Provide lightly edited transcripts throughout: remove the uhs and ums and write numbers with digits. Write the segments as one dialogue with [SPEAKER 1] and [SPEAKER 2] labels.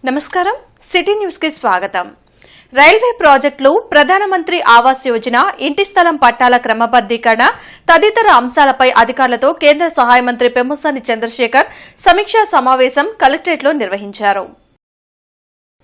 [SPEAKER 1] నమస్కారం city news కి స్వాగతం. రైల్వే ప్రాజెక్టులు, ప్రధానమంత్రి ఆవాస్ యోజన, ఇంటి స్థలం పట్టాల క్రమబద్దీకరణ తదితర అంశాలపై అధికారులతో కేంద్ర సహాయ మంత్రి పెమ్మసాని చంద్రశేఖర్ సమీక్షా సమావేశం కలెక్టరేట్లో నిర్వహించారు.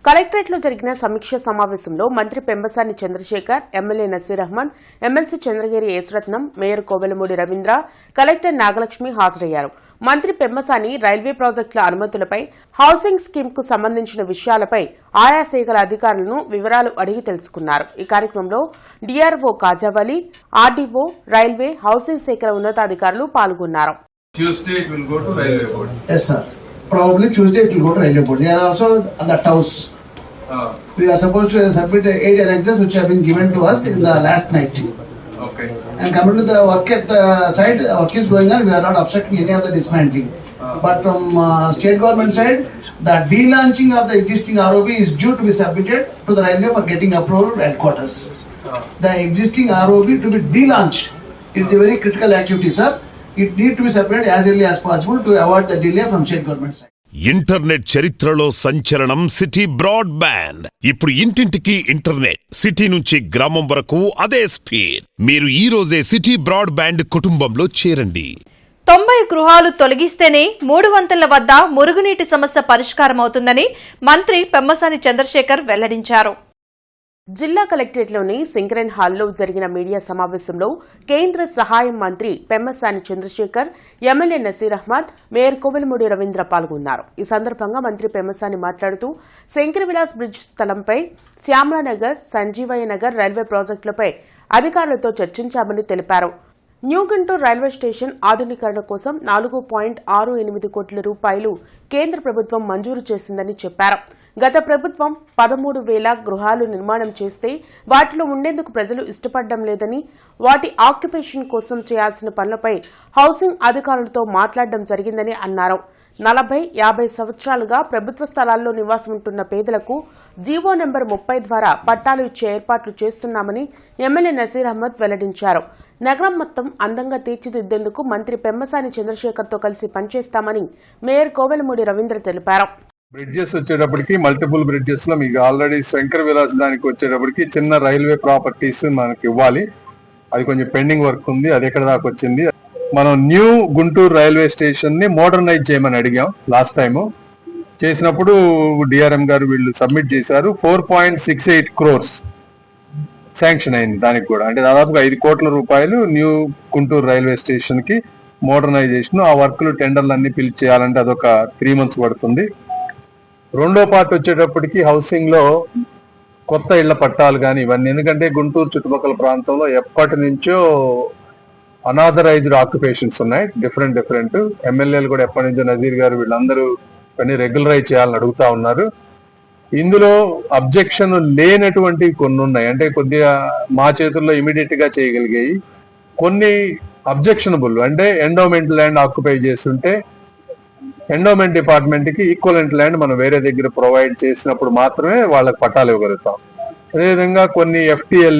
[SPEAKER 2] కలెక్టరేట్లో జరిగిన సమీక్ష సమావేశంలో మంత్రి Pemmasani Chandrasekhar, MLA Naseer Ahmed, MLC Chandragiri Yesuratnam, mayor Kovelamudi Ravindra, collector Nagalakshmi హాజరయ్యారు. మంత్రి పెమ్మసాని రైల్వే ప్రాజెక్టుల అనుమతులపై, హౌసింగ్ స్కీమ్ కు సంబంధించిన విషయాలపై ఆయా శాఖల అధికారులను వివరాలు అడిగి తెలుసుకున్నారు. ఈ కార్యక్రమంలో DRO Khajavali, RDO, railway, housing శాఖల ఉన్నతాధికారులు పాల్గొన్నారు.
[SPEAKER 3] Probably Tuesday it will go to railway board. They are also at that house. We are supposed to submit 8 annexes which have been given to us in the last night.
[SPEAKER 4] Okay.
[SPEAKER 3] And coming to the work at the site, work is going on. We are not obstructing any of the dismantling. But from state government side, the de-launching of the existing ROB is due to be submitted to the railway for getting approved at headquarters. The existing ROB to be de-launched. It is a very critical activity, sir. It need to be separated as early as possible to avoid the delay from state government side.
[SPEAKER 5] Internet చరిత్రలో సంచలనం city broadband. ఇప్పుడు ఇంటింటికి internet, city నుంచి గ్రామం వరకు అదే speed. మీరు ఈ రోజే సిటీ బ్రాడ్బ్యాండ్ కుటుంబంలో చేరండి.
[SPEAKER 1] 90 గృహాలు తొలగిస్తేనే 3 వంతెనల వద్ద మురుగునీటి సమస్య పరిష్కారమవుతుందని మంత్రి పెమ్మసాని చంద్రశేఖర్ వెల్లడించారు.
[SPEAKER 2] జిల్లా కలెక్టరేట్లోని సింగరేన్ హాల్లో జరిగిన మీడియా సమావేశంలో కేంద్ర సహాయ మంత్రి పెమ్మసాని చంద్రశేఖర్, ఎమ్మెల్యే నసీర్ అహ్మద్, మేయర్ కోవెలమూడి రవీంద్ర పాల్గొన్నారు. ఈ సందర్భంగా మంత్రి పెమ్మసాని మాట్లాడుతూ శంకర్ విలాస్ బ్రిడ్జ్ స్థలంపై, శ్యామలానగర్, సంజీవయ్య నగర్ రైల్వే ప్రాజెక్టులపై అధికారులతో చర్చించామని తెలిపారు. న్యూ గుంటూరు రైల్వే స్టేషన్ ఆధునీకరణ కోసం 4.68 కోట్ల రూపాయలు కేంద్ర ప్రభుత్వం మంజూరు చేసిందని చెప్పారు. గత ప్రభుత్వం 13,000 గృహాలు నిర్మాణం చేస్తే వాటిలో ఉండేందుకు ప్రజలు ఇష్టపడడం లేదని, వాటి ఆక్యుపేషన్ కోసం చేయాల్సిన పనులపై హౌసింగ్ అధికారులతో మాట్లాడడం జరిగిందని అన్నారు. 40-50 సంవత్సరాలుగా ప్రభుత్వ స్థలాల్లో నివాసం ఉంటున్న పేదలకు జీవో నెంబర్ 30 ద్వారా పట్టాలు ఇచ్చే ఏర్పాట్లు చేస్తున్నామని ఎమ్మెల్యే నసీర్ అహ్మద్ వెల్లడించారు. నగరం మొత్తం అందంగా తీర్చిదిద్దేందుకు మంత్రి పెమ్మసాని చంద్రశేఖర్తో కలిసి పనిచేస్తామని మేయర్ కోవెలమూడి రవీంద్ర తెలిపారు.
[SPEAKER 4] బ్రిడ్జెస్ వచ్చేటప్పటికి మల్టిపుల్ బ్రిడ్జెస్ లో మీకు ఆల్రెడీ శంకర్ విలాస్ దానికి వచ్చేటప్పటికి చిన్న రైల్వే ప్రాపర్టీస్ మనకి ఇవ్వాలి. అది కొంచెం పెండింగ్ వర్క్ ఉంది. అది ఎక్కడ దాకా వచ్చింది. మనం న్యూ గుంటూరు రైల్వే స్టేషన్ ని మోడర్నైజ్ చేయమని అడిగాం. లాస్ట్ టైం చేసినప్పుడు డిఆర్ఎం గారు వీళ్ళు సబ్మిట్ చేశారు. 4.68 crores శాంక్షన్ అయింది దానికి కూడా. అంటే దాదాపుగా 5 కోట్ల రూపాయలు న్యూ గుంటూరు రైల్వే స్టేషన్ కి మోడర్నైజేషన్. ఆ వర్క్లు టెండర్లు అన్ని పిలిచి చేయాలంటే అదొక 3 months పడుతుంది. రెండో పార్ట్ వచ్చేటప్పటికి హౌసింగ్ లో కొత్త ఇళ్ల పట్టాలు కానీ ఇవన్నీ. ఎందుకంటే గుంటూరు చుట్టుపక్కల ప్రాంతంలో ఎప్పటి నుంచో అనాథరైజ్డ్ ఆక్యుపేషన్స్ ఉన్నాయి, డిఫరెంట్. ఎమ్మెల్యేలు కూడా ఎప్పటి నుంచో నజీర్ గారు వీళ్ళందరూ కొన్ని రెగ్యులరైజ్ చేయాలని అడుగుతా ఉన్నారు. ఇందులో అబ్జెక్షన్ లేనటువంటివి కొన్ని ఉన్నాయి. అంటే కొద్దిగా మా చేతుల్లో ఇమీడియట్ గా చేయగలిగాయి. కొన్ని అబ్జెక్షనబుల్, అంటే ఎండోమెంట్ ల్యాండ్ ఆక్యుపై చేస్తుంటే ఎండోమెంట్ డిపార్ట్మెంట్ కి ఈక్వలెంట్ ల్యాండ్ మనం వేరే దగ్గర ప్రొవైడ్ చేసినప్పుడు మాత్రమే వాళ్ళకి పట్టాలు ఇవ్వగలుగుతాం. అదేవిధంగా కొన్ని FTL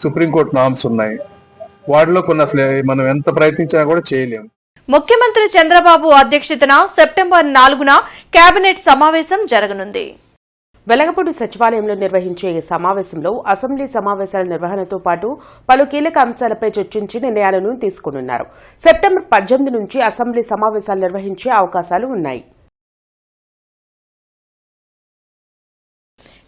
[SPEAKER 4] సుప్రీంకోర్టు నామ్స్ ఉన్నాయి. వాటిలో కొన్ని అసలు మనం ఎంత ప్రయత్నించినా కూడా చేయలేము.
[SPEAKER 1] ముఖ్యమంత్రి చంద్రబాబు అధ్యక్షతన సెప్టెంబర్ 4న కేబినెట్ సమావేశం జరగనుంది.
[SPEAKER 2] వెలగపూడి సచివాలయంలో నిర్వహించే ఈ సమావేశంలో అసెంబ్లీ సమావేశాల నిర్వహణతో పాటు పలు కీలక అంశాలపై చర్చించి నిర్ణయాలను తీసుకోనున్నారు. సెప్టెంబర్ 18 నుంచి అసెంబ్లీ సమావేశాలు నిర్వహించే అవకాశాలు ఉన్నాయి.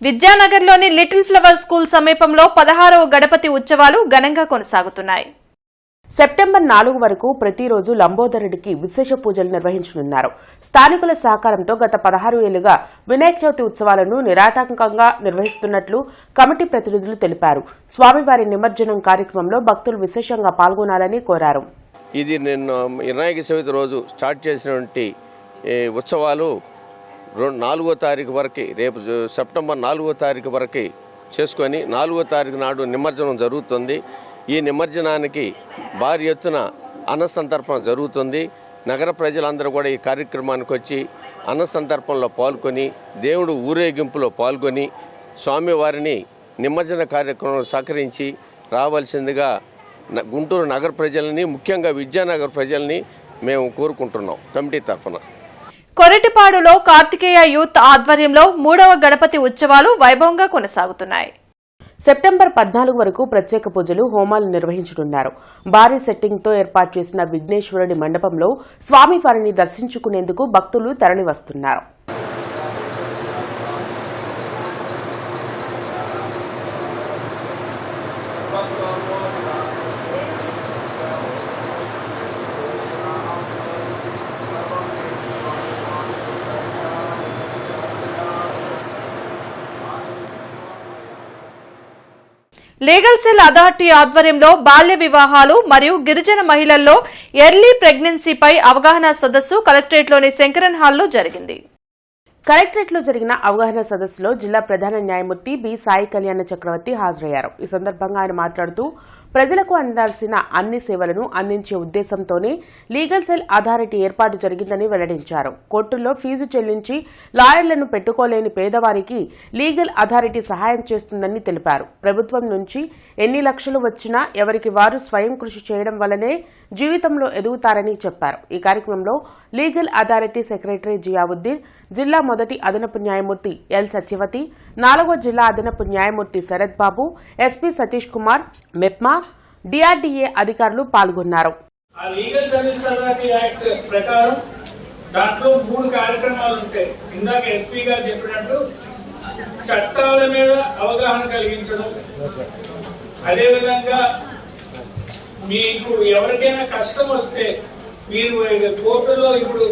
[SPEAKER 1] విద్యానగర్లోని లిటిల్ ఫ్లవర్ స్కూల్ సమీపంలో 16వ గణపతి ఉత్సవాలు ఘనంగా కొనసాగుతున్నాయి.
[SPEAKER 2] సెప్టెంబర్ 4 వరకు ప్రతిరోజు లంబోదరుడికి విశేష పూజలు నిర్వహించనున్నారు. స్థానికుల సహకారంతో గత 16 ఏళ్లుగా వినాయక చవితి ఉత్సవాలను నిరాటంకంగా నిర్వహిస్తున్నట్లు కమిటీ ప్రతినిధులు తెలిపారు. స్వామివారి నిమజ్జనం కార్యక్రమంలో భక్తులు విశేషంగా పాల్గొనాలని కోరారు.
[SPEAKER 6] ఇది నిన్న వినాయక చవితి రోజు స్టార్ట్ చేసినటువంటి ఉత్సవాలు 4వ తారీఖు వరకు, రేపు సెప్టెంబర్ 4వ తారీఖు వరకు చేసుకొని 4వ తారీఖు నాడు నిమజ్జనం జరుగుతుంది. ఈ నిమజ్జనానికి భారీ ఎత్తున అన్నసంతర్పణ జరుగుతుంది. నగర ప్రజలందరూ కూడా ఈ కార్యక్రమానికి వచ్చి అన్నసంతర్పణలో పాల్గొని దేవుడు ఊరేగింపులో పాల్గొని స్వామివారిని నిమజ్జన కార్యక్రమంలో సహకరించి రావాల్సిందిగా గుంటూరు నగర ప్రజలని, ముఖ్యంగా విద్యానగర్ ప్రజల్ని మేము కోరుకుంటున్నాం కమిటీ తరఫున.
[SPEAKER 1] కొరటిపాడులో కార్తికేయ యూత్ ఆధ్వర్యంలో 3వ గణపతి ఉత్సవాలు వైభవంగా కొనసాగుతున్నాయి.
[SPEAKER 2] సెప్టెంబర్ 14 వరకు ప్రత్యేక పూజలు, హోమాలు నిర్వహించనున్నారు. భారీ సెట్టింగ్తో ఏర్పాటు చేసిన విఘ్నేశ్వరుడి మండపంలో స్వామివారిని దర్శించుకునేందుకు భక్తులు తరలివస్తున్నారు.
[SPEAKER 1] లీగల్ సెల్ అథారిటీ ఆధ్వర్యంలో బాల్య వివాహాలు మరియు గిరిజన మహిళల్లో ఎర్లీ ప్రెగ్నెన్సీపై అవగాహన సదస్సు కలెక్టరేట్లోని శంకరన్ హాల్లో జరిగింది.
[SPEAKER 2] కలెక్టరేట్లో జరిగిన అవగాహన సదస్సులో జిల్లా ప్రధాన న్యాయమూర్తి బి సాయి కళ్యాణ చక్రవర్తి హాజరయ్యారు. ఈ సందర్భంగా ఆయన మాట్లాడుతూ ప్రజలకు అందాల్సిన అన్ని సేవలను అందించే ఉద్దేశంతోనే లీగల్ సెల్ అథారిటీ ఏర్పాటు జరిగిందని వెల్లడించారు. కోర్టుల్లో ఫీజు చెల్లించి లాయర్లను పెట్టుకోలేని పేదవారికి లీగల్ అథారిటీ సహాయం చేస్తుందని తెలిపారు. ప్రభుత్వం నుంచి ఎన్ని లక్షలు వచ్చినా ఎవరికి వారు స్వయం కృషి చేయడం వల్లనే జీవితంలో ఎదుగుతారని చెప్పారు. ఈ కార్యక్రమంలో లీగల్ అథారిటీ సెక్రటరీ జియావుద్దీన్, జిల్లా మొదటి అదనపు న్యాయమూర్తి ఎల్ సత్యవతి, 4వ జిల్లా అదనపు న్యాయమూర్తి శరత్ బాబు, ఎస్పీ సతీష్ కుమార్, మెప్మా, డిఆర్డీఏ అధికారులు పాల్గొన్నారు.
[SPEAKER 7] లీగల్ సర్వీస్ అథారిటీ యాక్ట్ ప్రకారం దాంట్లో 3 కార్యక్రమాలు ఉంటాయి. ఇందాక ఎస్పీ గారు చెప్పినట్టు చట్టాల మీద అవగాహన కలిగించడం, అదేవిధంగా మీకు ఎవరికైనా కష్టం వస్తే మీరు కోర్టులో ఇప్పుడు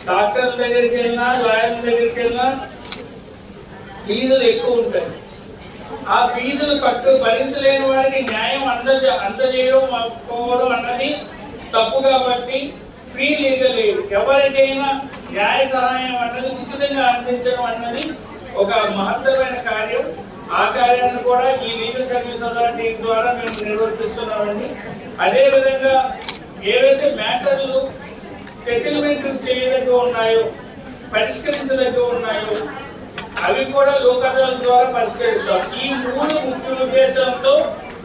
[SPEAKER 7] డాక్టర్ల దగ్గరికి వెళ్ళినా లాయర్ల దగ్గరికి వెళ్ళినా ఫీజులు ఎక్కువ ఉంటాయి. ఆ ఫీజులు భరించలేని వారికి న్యాయం అందజేయడం అన్నది తప్పు. కాబట్టి ఫ్రీ లీగల్ ఎయిడ్, ఎవరికైనా న్యాయ సహాయం అన్నది ఉచితంగా అందించడం అన్నది ఒక మహత్తరమైన కార్యం. ఆ కార్యాన్ని కూడా ఈ లీగల్ సర్వీస్ అథారిటీ ద్వారా మేము నిర్వర్తిస్తున్నామండి. అదేవిధంగా ఏవైతే మ్యాటర్లు సెటిల్మెంట్ చేయదగ్గ ఉన్నాయో, పరిష్కరించదగ్గ ఉన్నాయో అవి కూడా లోక్ అదాలత్ ద్వారా పరిష్కరిస్తాం. ఈ 3 ముఖ్య ఉద్దేశాలతో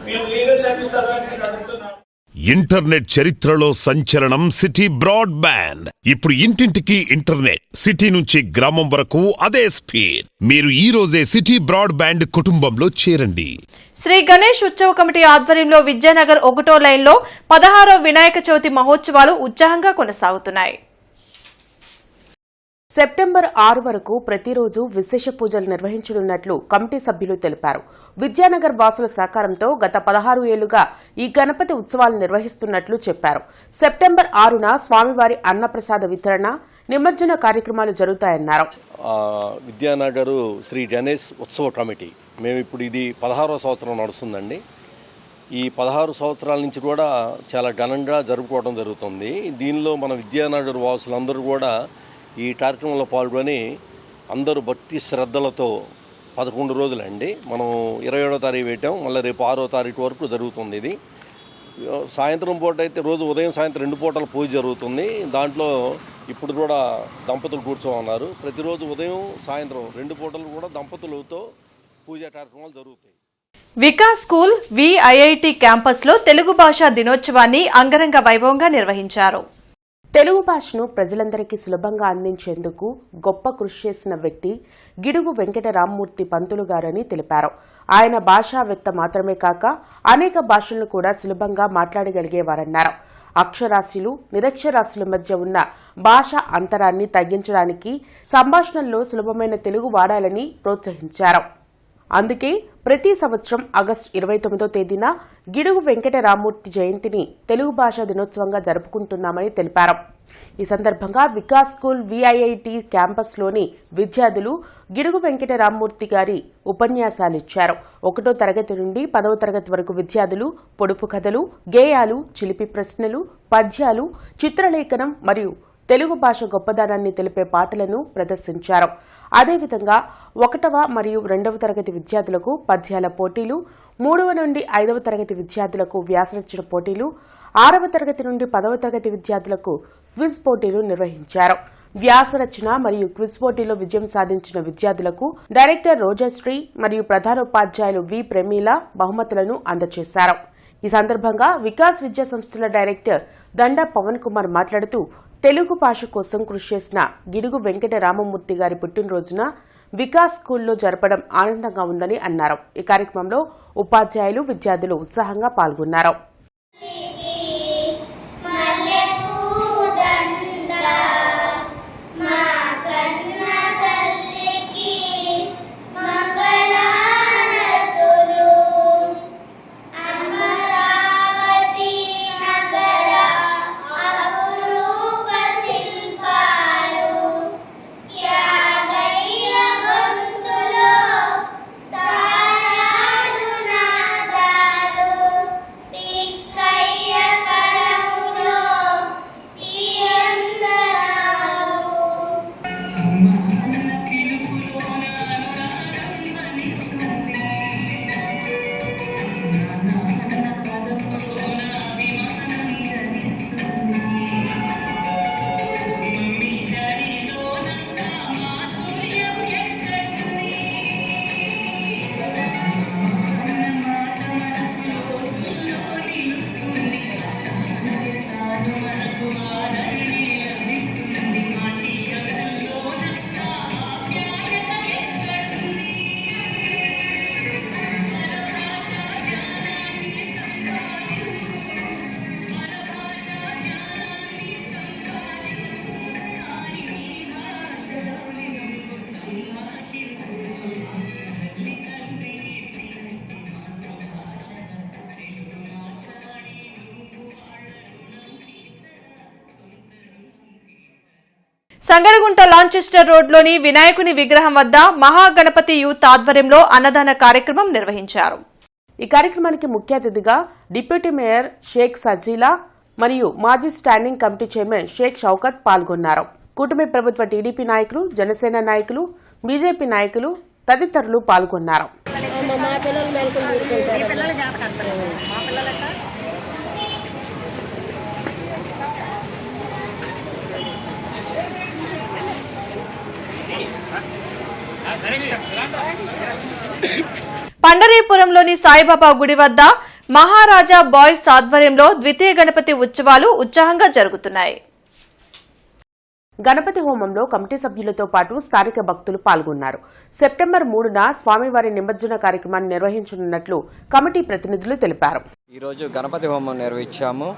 [SPEAKER 7] మేము లీగల్ సర్వీస్ అథారిటీ నడుపుతున్నాం.
[SPEAKER 5] ఇంటర్నెట్ చరిత్రలో సంచలనం సిటీ బ్రాడ్బ్యాండ్. ఇప్పుడు ఇంటింటికి ఇంటర్నెట్, సిటీ నుంచి గ్రామం వరకు అదే స్పీడ్. మీరు ఈ రోజే సిటీ బ్రాడ్బ్యాండ్ కుటుంబంలో చేరండి.
[SPEAKER 1] శ్రీ గణేష్ ఉత్సవ కమిటీ ఆధ్వర్యంలో విద్యానగర్ 1వ లైన్లో 16వ వినాయక చవితి మహోత్సవాలు ఉత్సాహంగా కొనసాగుతున్నాయి.
[SPEAKER 2] సెప్టెంబర్ 6 వరకు ప్రతిరోజు విశేష పూజలు నిర్వహించనున్నట్లు కమిటీ సభ్యులు తెలిపారు. విద్యానగర్ వాసుల సహకారంతో గత 16 ఏళ్లుగా ఈ గణపతి ఉత్సవాలు నిర్వహిస్తున్నట్లు చెప్పారు. సెప్టెంబర్ 6న స్వామివారి అన్నప్రసాద వితరణ, నిమజ్జన కార్యక్రమాలు జరుగుతాయన్నారు.
[SPEAKER 8] విద్యానగర్ శ్రీ గణేష్ ఉత్సవ కమిటీ మేము ఇప్పుడు ఇది 16వ సంవత్సరం నడుస్తుందండి. ఈ 16 సంవత్సరాల నుంచి కూడా చాలా ఘనంగా జరుపుకోవడం జరుగుతుంది. దీనిలో మన విద్యానగర్ వాసులందరూ కూడా ఈ కార్యక్రమంలో పాల్గొని అందరూ భక్తి శ్రద్ధలతో 11 రోజులండి. మనం 27వ తారీఖు పెట్టాం, మళ్ళీ రేపు 6వ తారీఖు వరకు జరుగుతుంది. ఇది సాయంత్రం పూట అయితే రోజు ఉదయం సాయంత్రం 2 పూటల పూజ జరుగుతుంది. దాంట్లో ఇప్పుడు కూడా దంపతులు కూర్చోమన్నారు. ప్రతిరోజు ఉదయం సాయంత్రం 2 పూటలు కూడా దంపతులతో పూజా కార్యక్రమాలు జరుగుతాయి.
[SPEAKER 1] వికాస్ స్కూల్ విఐఐటి క్యాంపస్లో తెలుగు భాషా దినోత్సవాన్ని అంగరంగ వైభవంగా నిర్వహించారు.
[SPEAKER 2] తెలుగు భాషను ప్రజలందరికీ సులభంగా అందించేందుకు గొప్ప కృషి చేసిన వ్యక్తి గిడుగు వెంకట రామ్మూర్తి పంతులు గారని తెలిపారు. ఆయన భాషావేత్త మాత్రమే కాక అనేక భాషలను కూడా సులభంగా మాట్లాడగలిగేవారన్నారు. అక్షరాస్యులు, నిరక్షరాస్యుల మధ్య ఉన్న భాషా అంతరాన్ని తగ్గించడానికి సంభాషణల్లో సులభమైన తెలుగు వాడాలని ప్రోత్సహించారు. అందుకే ప్రతి సంవత్సరం ఆగస్టు 29వ తేదీన గిడుగు వెంకట రామ్మూర్తి జయంతిని తెలుగు భాషా దినోత్సవంగా జరుపుకుంటున్నామని తెలిపారు. ఈ సందర్భంగా వికాస్ స్కూల్ విఐఐటి క్యాంపస్లోని విద్యార్థులు గిడుగు వెంకట రామ్మూర్తి గారి ఉపన్యాసాలిచ్చారు. 1వ తరగతి నుండి 10వ తరగతి వరకు విద్యార్థులు పొడుపు కథలు, గేయాలు, చిలిపి ప్రశ్నలు, పద్యాలు, చిత్రలేఖనం మరియు తెలుగు భాష గొప్పదనాన్ని తెలిపే పాటలను ప్రదర్శించారు. అదేవిధంగా 1వ మరియు 2వ తరగతి విద్యార్థులకు పద్యాల పోటీలు, 3వ నుండి 5వ తరగతి విద్యార్థులకు వ్యాసరచన పోటీలు, 6వ తరగతి నుండి 10వ తరగతి విద్యార్థులకు క్విజ్ పోటీలు నిర్వహించారు. వ్యాసరచన మరియు క్విజ్ పోటీలో విజయం సాధించిన విద్యార్థులకు డైరెక్టర్ రోజశ్రీ మరియు ప్రధానోపాధ్యాయులు వి ప్రమీల బహుమతులను అందజేశారు. ఈ సందర్భంగా వికాస్ విద్యా సంస్థల డైరెక్టర్ దండా పవన్ కుమార్ మాట్లాడుతూ తెలుగు భాష కోసం కృషి చేసిన గిడుగు వెంకట రామమూర్తి గారి పుట్టినరోజున వికాస్ స్కూల్లో జరపడం ఆనందంగా ఉందని అన్నారు. ఈ కార్యక్రమంలో ఉపాధ్యాయులు, విద్యార్థులు ఉత్సాహంగా పాల్గొన్నారు.
[SPEAKER 1] సంగడగుంట లాంచెస్టర్ రోడ్లోని వినాయకుని విగ్రహం వద్ద మహాగణపతి యూత్ ఆధ్వర్యంలో అన్నదాన కార్యక్రమం నిర్వహించారు.
[SPEAKER 2] ఈ కార్యక్రమానికి ముఖ్య అతిథిగా డిప్యూటీ మేయర్ షేక్ సజీలా మరియు మాజీ standing committee chairman Sheikh Shaukat పాల్గొన్నారు. కూటమి ప్రభుత్వ టీడీపీ నాయకులు, జనసేన నాయకులు, బీజేపీ నాయకులు తదితరులు పాల్గొన్నారు.
[SPEAKER 1] పండరీపురంలోని సాయిబాబా గుడి వద్ద మహారాజా బాయ్స్ ఆధ్వర్యంలో ద్వితీయ గణపతి ఉత్సవాలు ఉత్సాహంగా జరుగుతున్నాయి.
[SPEAKER 2] గణపతి హోమంలో కమిటీ సభ్యులతో పాటు స్థానిక భక్తులు పాల్గొన్నారు. సెప్టెంబర్ 3న స్వామివారి నిమజ్జన కార్యక్రమాన్ని నిర్వహించనున్నట్లు కమిటీ ప్రతినిధులు తెలిపారు.
[SPEAKER 9] ఈరోజు గణపతి హోమం నిర్వహించాము.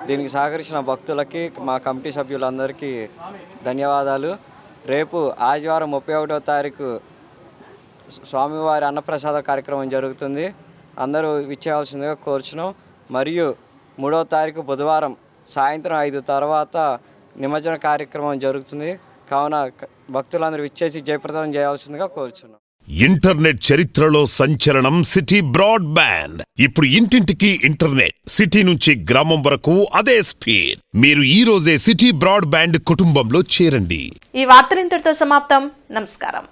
[SPEAKER 9] దీనికి సహకరించిన భక్తులకి, మా కమిటీ సభ్యులందరికీ ధన్యవాదాలు. రేపు ఆదివారం 31వ తారీఖు స్వామివారి అన్నప్రసాద కార్యక్రమం జరుగుతుంది. అందరూ విచ్చేయాల్సిందిగా కోరుచున్నాం. మరియు 3వ తారీఖు బుధవారం సాయంత్రం 5 తర్వాత నిమజ్జన కార్యక్రమం జరుగుతుంది. కావున భక్తులందరూ విచ్చేసి జయప్రదం చేయాల్సిందిగా కోరుచున్నాం.
[SPEAKER 5] ఇంటర్నెట్ చరిత్రలో సంచలనం సిటీ బ్రాడ్బ్యాండ్. ఇప్పుడు ఇంటింటికి ఇంటర్నెట్, సిటీ నుంచి గ్రామం వరకు అదే స్పీడ్. మీరు ఈ రోజే సిటీ బ్రాడ్బ్యాండ్ కుటుంబంలో చేరండి.
[SPEAKER 1] ఈ వార్తలు ఇంతటితో సమాప్తం. నమస్కారం.